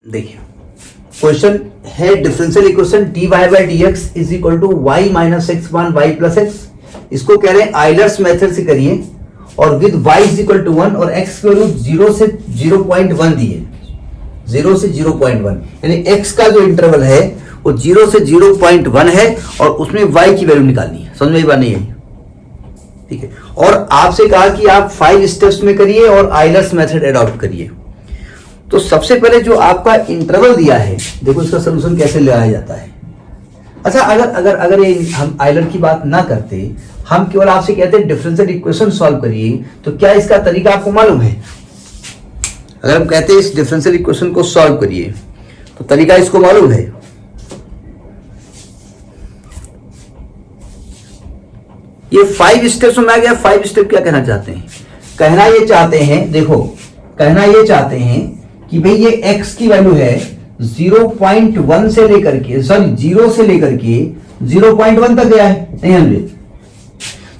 देखिए क्वेश्चन है differential equation dy by D X is equal to Y minus X one Y plus X. इसको कह रहे हैं आइलर्स मेथड से करिए और with y is equal to 1 और x की वैल्यू 0 से 0.1 दी है, 0 से 0.1 यानी x का जो इंटरवल है वो 0 से 0.1 है और उसमें y की वैल्यू निकालनी है। समझ में बात नहीं आई? ठीक है। और आपसे कहा कि आप 5 स्टेप्स में करिए और आइलर्स मेथड एडॉप्ट करिए। तो सबसे पहले जो आपका इंटरवल दिया है, देखो इसका सोल्यूशन कैसे लगाया जाता है। अच्छा, अगर अगर अगर ये हम आइलर की बात ना करते, हम केवल आपसे कहते हैं डिफरेंशियल इक्वेशन सॉल्व करिए, तो क्या इसका तरीका आपको मालूम है? अगर हम कहते हैं इस डिफरेंशियल इक्वेशन को सॉल्व करिए तो तरीका इसको मालूम है? ये 5 स्टेप्स में आ गया। 5 स्टेप क्या कहना चाहते हैं? कहना ये चाहते हैं, देखो कहना ये चाहते हैं कि भाई ये x की वैल्यू है 0.1 से लेकर के, सॉरी 0 से लेकर के 0.1 तक गया है, नहीं समझे?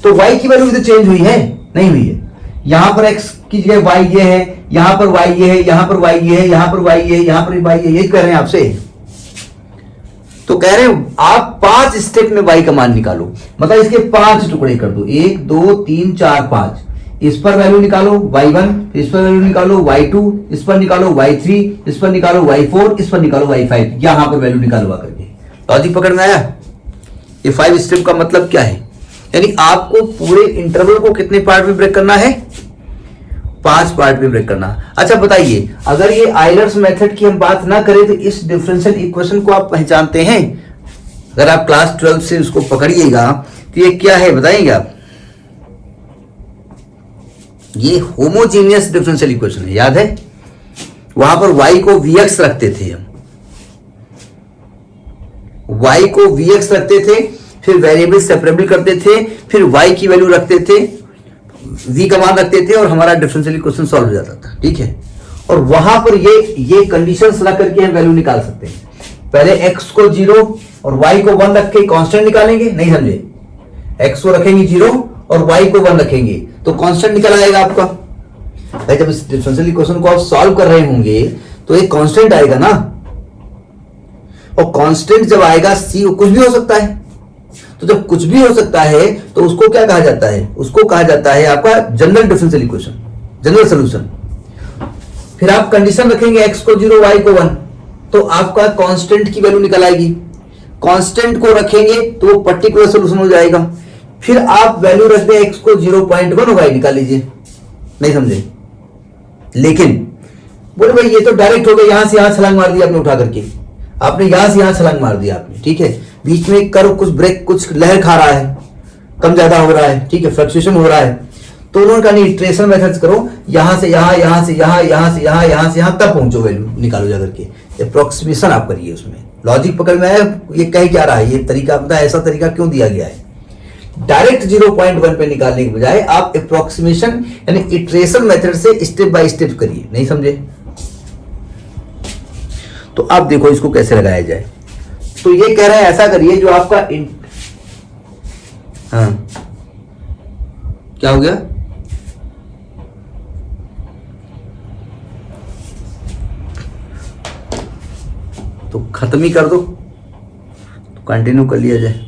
तो y की वैल्यू भी तो चेंज हुई है, नहीं हुई है? यहां पर x की जगह y ये है, यहां पर y ये है, यहां पर y ये है, यहां पर y ये है, यहां पर y ये कह रहे हैं आपसे। तो कह रहे हैं आप 5 स्टेप में y का मान निकालो, मतलब इसके 5 टुकड़े कर दो, 1 2 3 4 5। इस पर वैल्यू निकालो y1, इस पर वैल्यू निकालो y2, इस पर निकालो y3, इस पर निकालो y4, इस पर निकालो y5, यहां पर वैल्यू निकालवा करके। लॉजिक पकड़ में आया? ये 5 स्टेप का मतलब क्या है? यानी आपको पूरे इंटरवल को कितने पार्ट में ब्रेक करना है? 5 पार्ट में ब्रेक करना। अच्छा बताइए, अगर ये आइलर्स मेथड की हम बात ना करें तो इस डिफरेंशियल इक्वेशन को आप पहचानते हैं? अगर आप क्लास 12 से उसको पकड़िएगा तो ये क्या है बताएंगे आप? ये होमोजीनियस डिफरेंशियल इक्वेशन है, याद है? वहां पर y को vx रखते थे हम, y को vx रखते थे, फिर वेरिएबल सेपरेबल करते थे, फिर y की वैल्यू रखते थे, v का मान रखते थे और हमारा डिफरेंशियल इक्वेशन सॉल्व हो जाता था। ठीक है। और वहां पर ये कंडीशंस रख करके हम वैल्यू निकाल सकते हैं। पहले x को 0 और y को 1 रख के कांस्टेंट निकालेंगे, नहीं समझे? x को रखेंगे 0 और y को 1 रखेंगे तो कांस्टेंट निकल आएगा आपका। भाई जब इस डिफरेंशियल इक्वेशन को आप सॉल्व कर रहे होंगे तो एक कांस्टेंट आएगा ना, और कांस्टेंट जब आएगा c कुछ भी हो सकता है। तो जब कुछ भी हो सकता है तो उसको क्या कहा जाता है? उसको कहा जाता है आपका general differential equation, general solution. फिर आप कंडीशन रखेंगे x को 0 y को 1, तो आपका कांस्टेंट की वैल्यू निकल आएगी। कांस्टेंट को रखेंगे तो वो पर्टिकुलर सॉल्यूशन हो जाएगा। फिर आप वैल्यू रख दें x को 0.1 y निकाल लीजिए, नहीं समझे? लेकिन बोले भाई ये तो डायरेक्ट हो गया, यहां से यहां छलांग मार दिया आपने उठा करके, आपने यहां से यहां छलांग मार दिया आपने। ठीक है, बीच में कर्व कुछ ब्रेक, कुछ लहर खा रहा है, कम ज्यादा हो रहा है, ठीक है, फ्लक्चुएशन हो रहा है। तो उन्होंने कहा नहीं, इटरेशन मेथड्स करो, यहां से यहां, यहां से यहां, यहां से यहां, यहां से यहां तक पहुंचो, वैल्यू निकालो जा करके। अप्रोक्सीमेशन आप करिए उसमें। लॉजिक पकड़ में आया? ये कह क्या रहा है? ये तरीका अपना ऐसा तरीका क्यों दिया गया है? डायरेक्ट 0.1 पे निकालने के बजाय आप अप्रोक्सीमेशन यानी इटरेशन मेथड से स्टेप बाय स्टेप करिए, नहीं समझे? तो अब देखो इसको कैसे लगाया जाए। तो ये कह रहे हैं ऐसा करिए जो आपका हाँ क्या हो गया? तो खत्म ही कर दो, तो कंटिन्यू कर लिया जाए।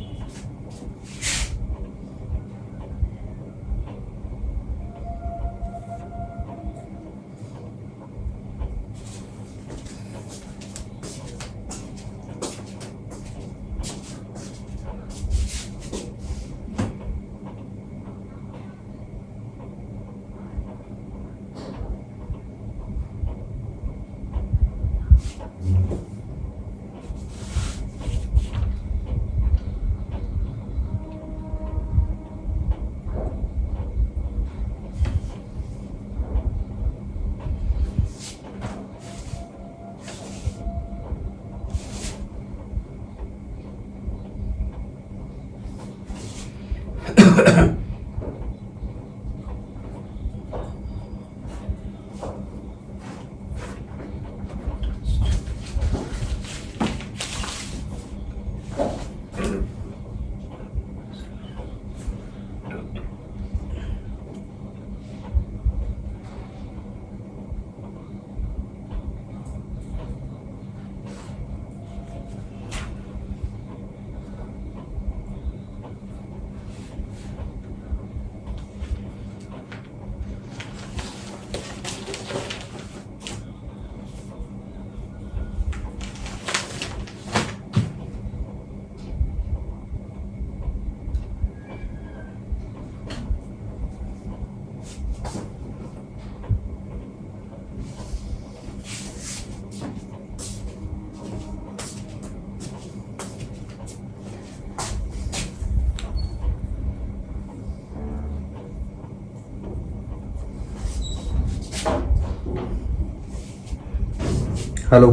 हेलो,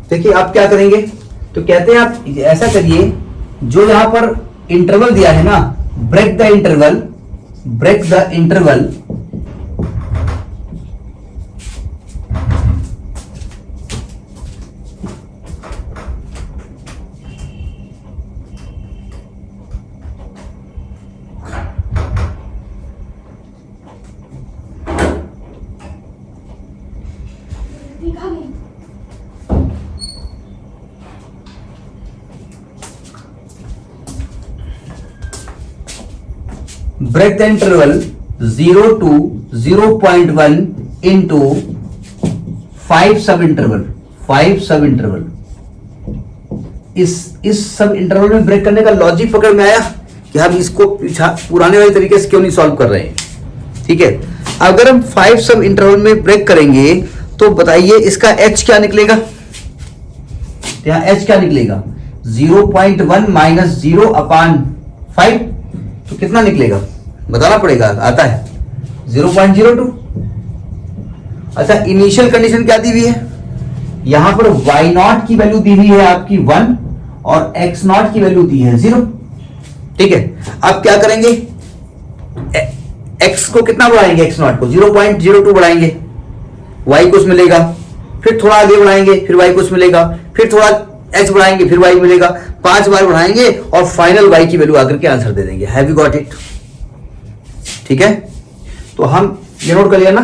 देखिए आप क्या करेंगे, तो कहते हैं आप ऐसा करिए, जो यहां पर इंटरवल दिया है ना, break the interval, break the interval, break the interval 0 to 0.1 into 5 सब इंटरवल, 5 सब इंटरवल। इस सब इंटरवल में ब्रेक करने का लॉजिक पकड़ में आया कि हम इसको पुराने वाले तरीके से क्यों नहीं सॉल्व कर रहे हैं। ठीक है, अगर हम 5 सब इंटरवल में ब्रेक करेंगे तो बताइए इसका h क्या निकलेगा, यहाँ h क्या निकलेगा, 0.1 माइनस 0/5, तो कितना निकलेगा बताना पड़ेगा, आता है 0.02। अच्छा, इनिशियल कंडीशन क्या दी हुई है, यहां पर y0 की वैल्यू दी हुई है आपकी 1 और x0 की वैल्यू दी है 0। ठीक है, अब क्या करेंगे, x को कितना बढ़ाएंगे, x0 को 0.02 बढ़ाएंगे, y कुछ मिलेगा, फिर थोड़ा आगे बढ़ाएंगे, फिर y कुछ मिलेगा, फिर थोड़ा h बढ़ाएंगे, फिर y मिलेगा, 5 बार बढ़ाएंगे और फाइनल y की वैल्यू आकर के आंसर दे देंगे। Have you got it? ठीक है, तो हम ये नोट कर लिया ना।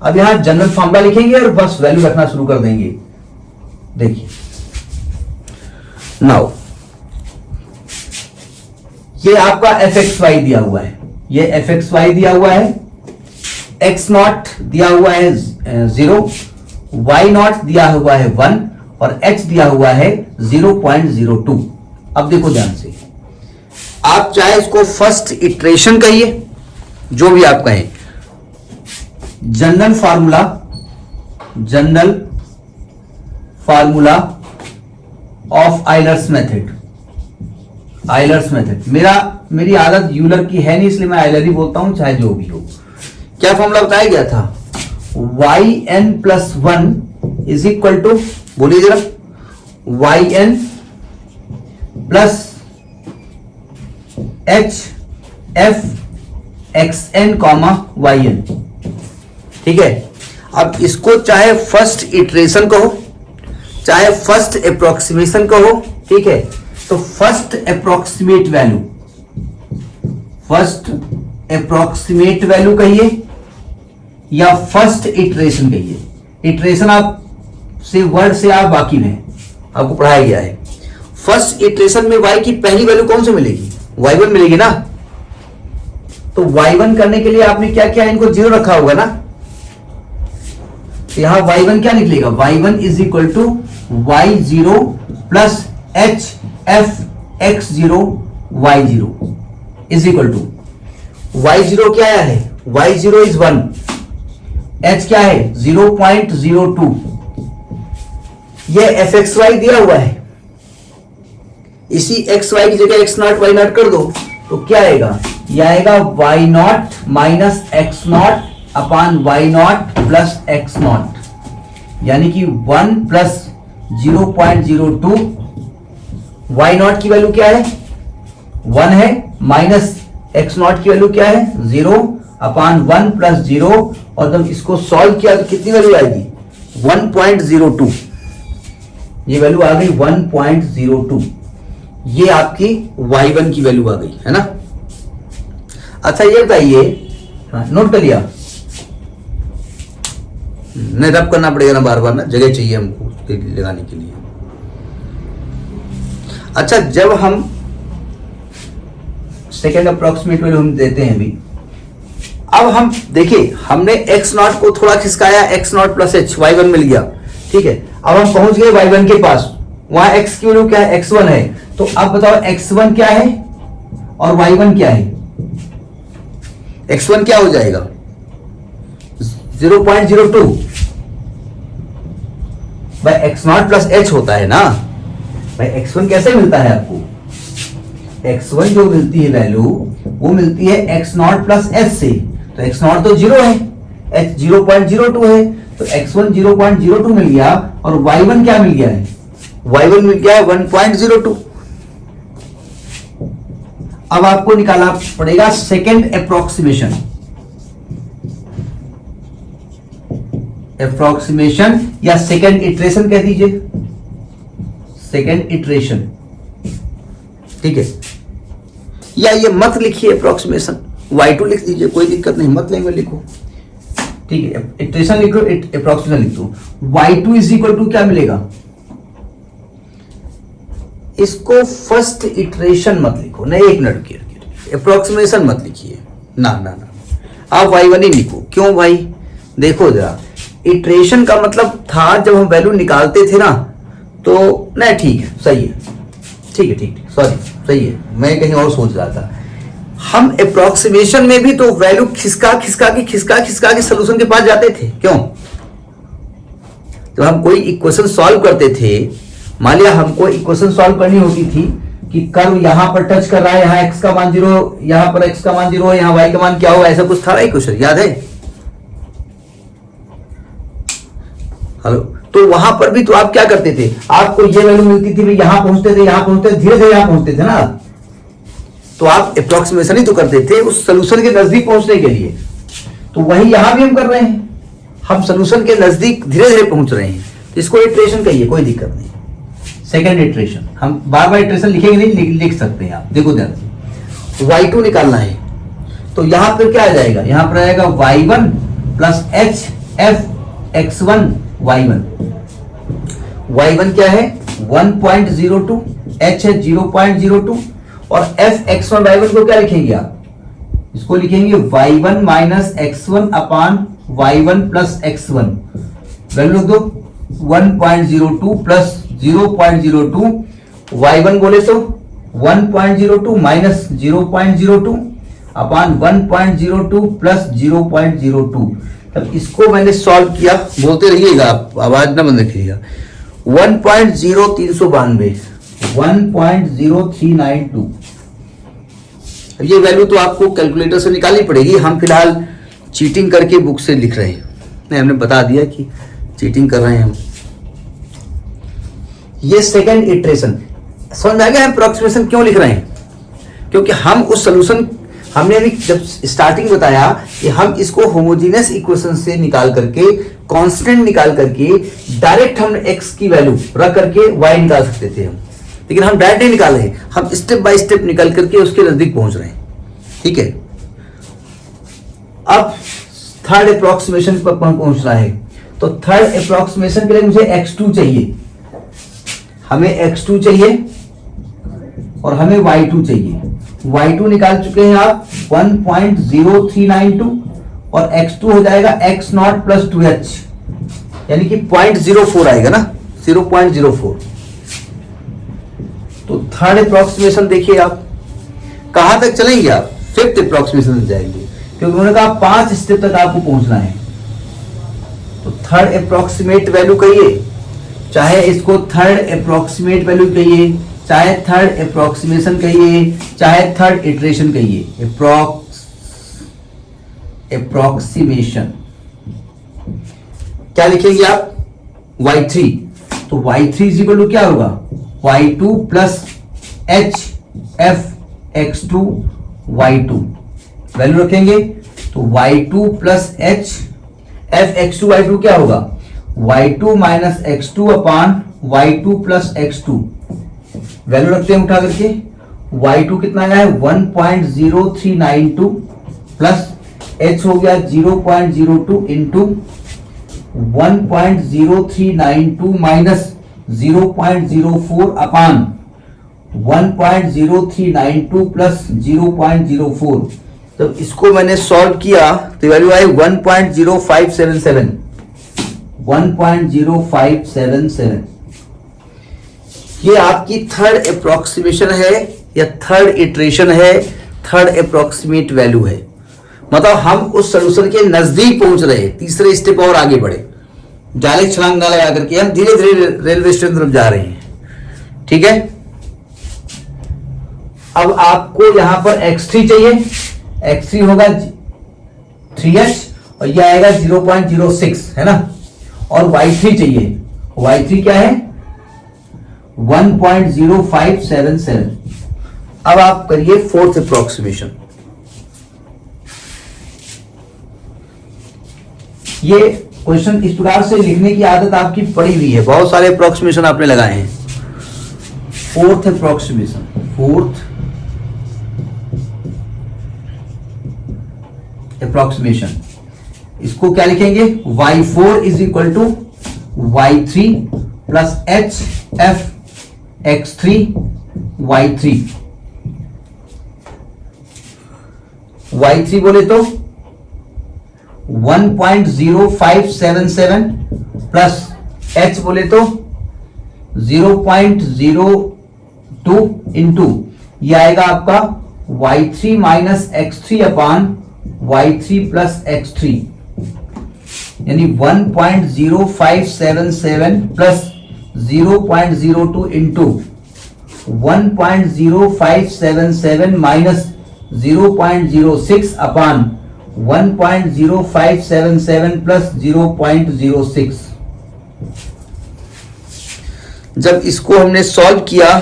अब यहां जनरल फॉर्मूला लिखेंगे और बस वैल्यू रखना शुरू कर देंगे। देखिए नाउ ये आपका fxy दिया हुआ है, ये fxy दिया हुआ है, x0 दिया हुआ है 0, y0 दिया हुआ है 1 और h दिया हुआ है 0.02। अब देखो ध्यान से, आप चाहे इसको फर्स्ट इटरेशन कहिए, जो भी आप कहें, general formula of Euler's method, Euler's method, मेरी आदत यूलर की है नहीं, इसलिए मैं आइलर ही बोलता हूं, चाहे जो भी हो। क्या फॉर्मूला बताया गया था, yn+1 इज इक्वल टू, बोलिए जरा, yn plus HF xn comma yn। ठीक है, अब इसको चाहे फर्स्ट इटरेशन कहो, चाहे फर्स्ट अप्रोक्सीमेशन कहो, ठीक है, तो फर्स्ट अप्रोक्सीमेट वैल्यू कहिए या फर्स्ट इटरेशन कहिए। इटरेशन आप से वर्ड से आप वाकिफ हैं, आपको पढ़ाया गया है। फर्स्ट इटरेशन में y की पहली वैल्यू कौन सी मिलेगी, y1 मिलेगी ना, तो y1 करने के लिए आपने क्या किया, इनको 0 रखा होगा ना, तो यहां y1 क्या निकलेगा, y1 is equal to y0 plus HF x0 y0 is equal to, y0 क्या आया है, y0 इज 1, h क्या है 0.02, ये fxy दिया हुआ है, इसी xy की जगह x0 y0 कर दो तो क्या आएगा, यह आएगा y0 माइनस x0 अपान y0 प्लस x0, यानी कि 1 प्लस 0.02, y0 की वैल्यू क्या है 1 है, माइनस x0 की वैल्यू क्या है 0 अपान 1 प्लस 0, और जब इसको सॉल्व किया तो कितनी वैल्यू आएगी 1.02, ये वैल्यू आ गई 1.02, ये आपकी y1 की वैल्यू आ गई है ना। अच्छा ये बताइए, नोट कर लिया, नहीं रब करना पड़ेगा ना बार बार ना, जगह चाहिए हमको लगाने के लिए। अच्छा, जब हम सेकेंड अप्रोक्सीमेट वैल्यू हम देते हैं अभी, अब हम देखिए हमने x0 को थोड़ा खिसकाया, x0 प्लस h, y1 मिल गया, ठीक है। अब हम पहुंच गए y1 के पास, वहां x की वैल्यू क्या है x1 है, तो अब बताओ x1 क्या है और y1 क्या है, x1 क्या हो जाएगा 0.02 भाई, x0 प्लस h होता है ना, भाई x1 कैसे मिलता है आपको? x1 जो मिलती है वैल्यू वो मिलती है x0 प्लस h से। तो x0 तो 0 है, h 0.02 है, तो x1 0.02 मिल गया और y1 क्या मिल गया है? y1 मिल गया है 1.02। अब आपको निकालना पड़ेगा सेकेंड अप्रोक्सीमेशन। अप्रोक्सीमेशन या सेकेंड इटरेशन कह दीजिए, सेकेंड इटरेशन, ठीक है। या ये मत लिखिए अप्रोक्सीमेशन, y2 लिख दीजिए, कोई दिक्कत नहीं, मत लेंगे लिखो, ठीक है। इटरेशन लिखो, अप्रोक्सीमेशन लिख दो। y2 इज इक्वल टू क्या मिलेगा? इसको फर्स्ट इटरेशन मत लिखो, नहीं एक मिनट की, अप्रोक्सीमेशन मत लिखिए, ना ना ना, आप y1 ही लिखो। क्यों भाई? देखो जरा, इटरेशन का मतलब था जब हम वैल्यू निकालते थे ना, तो नहीं ठीक है, सही है, ठीक है, ठीक, सॉरी, सही है, मैं कहीं और सोच रहा था। हम अप्रोक्सीमेशन में भी तो वैल्यू खिसका के सॉल्यूशन के पास जाते थे। क्यों? तो हम कोई इक्वेशन सॉल्व करते थे, मान लिया हमको इक्वेशन सॉल्व करनी होती थी कि कर्व यहां पर टच कर रहा है, यहां x का मान 0, यहां पर x का मान 0, यहां y का मान क्या होगा, ऐसा कुछ था ना इक्वेशन, याद है? हेलो, तो वहां पर भी तो आप क्या करते थे, आपको ये वैल्यू मिलती थी, यहां पहुंचते थे, यहां पहुंचते थे, धीरे धीरे यहां पहुंचते थे ना, तो आप अप्रोक्सीमेशन ही तो करते थे उस सोल्यूशन के नजदीक पहुंचने के लिए। तो वही यहां भी हम कर रहे हैं, हम सोल्यूशन के नजदीक धीरे धीरे पहुंच रहे हैं, तो इसको इटरेशन कहिए, कोई दिक्कत नहीं। सेकेंड इटरेशन, हम बार बार इटरेशन लिखेंगे नहीं, लिख सकते हैं आप। देखो ध्यान से, y2 निकालना है, तो यहां पर क्या आ जाएगा? यहां पर आएगा y1 plus h f x1 y1। y1 क्या है? 1.02, h है 0.02 और f x1 y1 को क्या लिखेंगे आप? इसको लिखेंगे y1 माइनस x1 अपान y1 प्लस x1। वैल्यू लिख दो, 1.02 प्लस 0.02, y1 बोले तो 1.02 माइनस 0.02 अपान 1.02 प्लस 0.02। तब इसको मैंने सॉल्व किया, बोलते रहिएगा आप, आवाज ना बंद रखिएगा। 1.0392, 1.0392। ये वैल्यू तो आपको कैलकुलेटर से निकालनी पड़ेगी, हम फिलहाल चीटिंग करके बुक से लिख रहे हैं। नहीं, हमने बता दिया कि चीटिंग कर रहे हैं हम। ये सेकेंड इटरेशन समझ में आ गया? हम अप्रोक्सीमेशन क्यों लिख रहे हैं? क्योंकि हम उस सोल्यूशन, हमने अभी जब स्टार्टिंग बताया कि हम इसको होमोजेनियस इक्वेशन से निकाल करके, कांस्टेंट निकाल करके, डायरेक्ट हम x की वैल्यू रख करके y निकाल सकते थे हम, लेकिन हम डायरेक्ट नहीं निकाल रहे, हम स्टेप बाय स्टेप निकाल करके उसके नजदीक पहुंच रहे हैं, ठीक है। अब थर्ड अप्रोक्सीमेशन पर पहुंचना है, तो थर्ड अप्रोक्सीमेशन के लिए मुझे x2 चाहिए, हमें x2 चाहिए और हमें y2 चाहिए। y2 निकाल चुके हैं आप 1.0392 और x2 हो जाएगा x0 प्लस 2h, यानी कि 0.04 आएगा ना, 0.04। तो थर्ड अप्रोक्सीमेशन देखिए आप, कहां तक चलेंगे आप? फिफ्थ अप्रोक्सीमेशन जाएंगे, क्योंकि उन्होंने कहा 5 स्टेप तक आपको पहुंचना है। तो थर्ड अप्रोक्सीमेट वैल्यू कहिए, चाहे इसको थर्ड अप्रोक्सीमेट वैल्यू कहिए, चाहे थर्ड अप्रोक्सीमेशन कहिए, चाहे थर्ड इटरेशन कहिए, अप्रोक्सीमेशन क्या लिखेंगे आप? y3। तो y3 इज इक्वल टू क्या होगा? y2 plus h f x2 y2। Value रखेंगे तो y2 plus h f x2 y2 क्या होगा? y2 माइनस x2 अपान y2 प्लस x2। वैल्यू रखते हैं उठा करके, y2 कितना आया है? 1.0392 प्लस h हो गया 0.02 इंटू 1.0392 माइनस 0.04 अपान 1.0392 प्लस 0.04। तो इसको मैंने सॉल्व किया तो वैल्यू आई 1.0577, 1.0577। ये आपकी थर्ड अप्रोक्सीमेशन है या थर्ड इटरेशन है, थर्ड अप्रोक्सीमेट वैल्यू है। मतलब हम उस सोल्यूशन के नजदीक पहुंच रहे हैं, तीसरे स्टेप और आगे बढ़े, डायरेक्ट छलांग ना लगा करके हम धीरे धीरे रेलवे स्टेशन तरफ जा रहे हैं, ठीक है। अब आपको यहां पर x3 चाहिए, x3 होगा 3h और यह आएगा 0.06 है ना, और y3 चाहिए, y3 क्या है 1.0577। अब आप करिए फोर्थ अप्रोक्सीमेशन। ये क्वेश्चन इस प्रकार से लिखने की आदत आपकी पड़ी हुई है, बहुत सारे अप्रोक्सीमेशन आपने लगाए हैं। फोर्थ अप्रोक्सीमेशन, फोर्थ अप्रोक्सीमेशन, इसको क्या लिखेंगे y4 is equal to y3 plus h f x3 y3। y3 बोले तो 1.0577 प्लस h बोले तो 0.02 इंटू ये आएगा आपका y3 माइनस x3 अपान y3 प्लस x3, यानी 1.0577 प्लस 0.02 इंटू 1.0577 माइनस 0.06 अपान 1.0577 प्लस 0.06। जब इसको हमने सॉल्व किया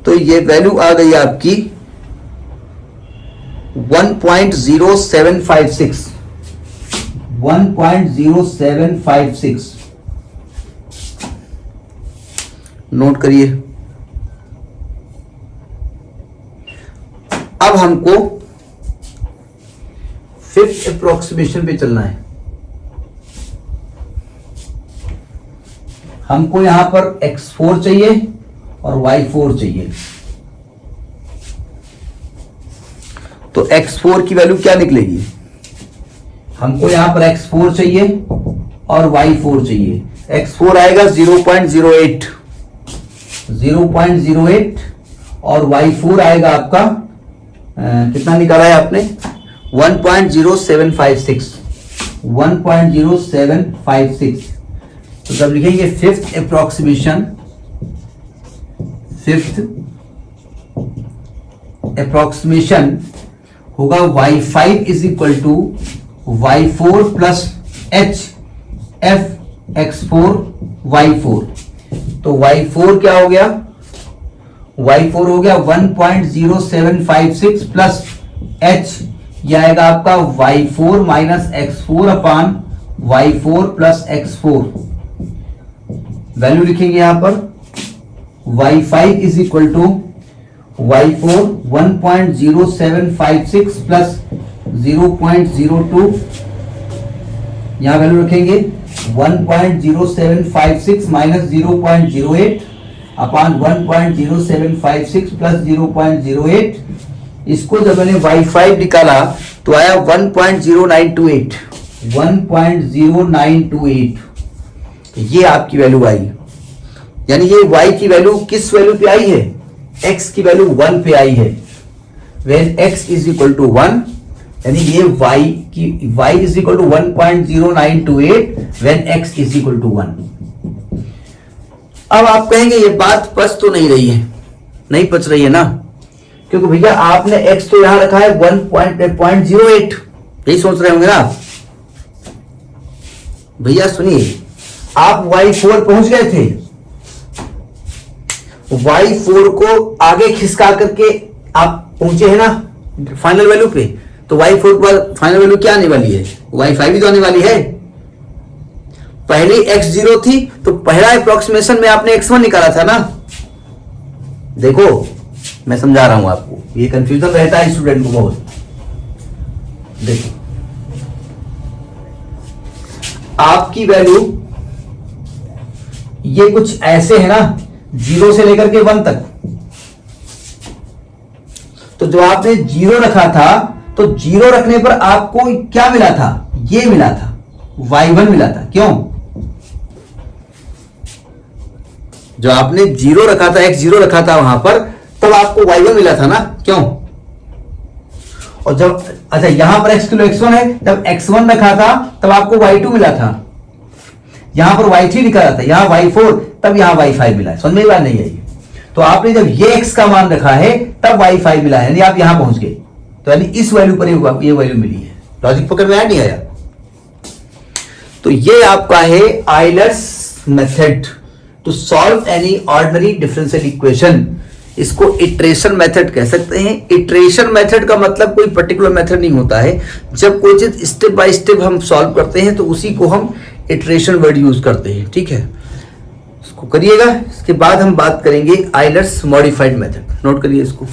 तो ये वैल्यू आ गई आपकी 1.0756, 1.0756। नोट करिए। अब हमको फिफ्थ अप्रोक्सीमेशन पे चलना है। हमको यहां पर x4 चाहिए और y4 चाहिए। तो x4 की वैल्यू क्या निकलेगी, हमको यहां पर x4 चाहिए और y4 चाहिए। x4 आएगा 0.08 और y4 आएगा आपका कितना निकाला है आपने 1.0756। तो जब लिखेंगे फिफ्थ अप्रोक्सीमेशन होगा y5 is equal to y4 plus h f x4 y4। तो y4 क्या हो गया, y4 हो गया 1.0756 प्लस h, यह आएगा आपका y4 माइनस x4 अपान y4 प्लस x4। वैल्यू लिखेंगे यहां पर y5 is equal to y4 1.0756 plus 0.02, यहां वैल्यू रखेंगे 1.0756 माइनस 0.08 अपान 1.0756 प्लस 0.08। इसको जब मैंने y5 निकाला तो आया 1.0928, 1.0928। ये आपकी वैल्यू आई, यानी ये y की वैल्यू किस वैल्यू पे आई है, x की वैल्यू 1 पे आई है। When x is equal to 1, यानी ये y is equal to 1.0928 when x is equal to 1। अब आप कहेंगे ये बात पच तो नहीं रही है, नहीं पच रही है ना, क्योंकि भैया आपने x तो यहां रखा है 1.08, यही सोच रहे होंगे ना भैया। सुनिए, आप y4 पहुंच गए थे, y4 को आगे खिसका करके आप पहुंचे हैं ना फाइनल वैल्यू पे, तो y4 के बाद फाइनल वैल्यू क्या आने वाली है, y5 ही तो आने वाली है। पहले x0 थी तो पहला अप्रोक्सीमेशन में आपने x1 निकाला था ना। देखो मैं समझा रहा हूं आपको, ये कंफ्यूजन रहता है स्टूडेंट को बहुत। देखो आपकी वैल्यू ये कुछ ऐसे है ना, 0 से लेकर के 1 तक। तो जो आपने 0 रखा था, तो 0 रखने पर आपको क्या मिला था, ये मिला था y1 मिला था। क्यों, जो आपने 0 रखा था, x0 रखा था वहां पर, तब आपको y1 मिला था ना। क्यों, और जब अच्छा यहां पर x किलो x1 है, जब x1 रखा था तब आपको y2 मिला था। यहां पर y3 निकाला था, यहां y4, तब यहां y5 मिला है। समझ में बात नहीं आई। तो आपने जब ये x का मान रखा है तब y 5 मिला है, यानी आप यहां पहुंच गए, तो यानी इस वैल्यू पर ये वैल्यू मिली है। लॉजिक पकड़ में आया नहीं आया? तो ये आपका है Euler's method to solve any ordinary differential equation. इसको इटरेशन मेथड कह सकते हैं। इटरेशन मेथड का मतलब कोई पर्टिकुलर मेथड नहीं होता है। जब कोई चीज स्टेप बाय स्टेप हम सॉल्व करते हैं तो उसी को हम इटरेशन वर्ड यूज करते हैं, ठीक है। इसको करिएगा, इसके बाद हम बात करेंगे आइलर्स मॉडिफाइड मेथड। नोट करिए इसको।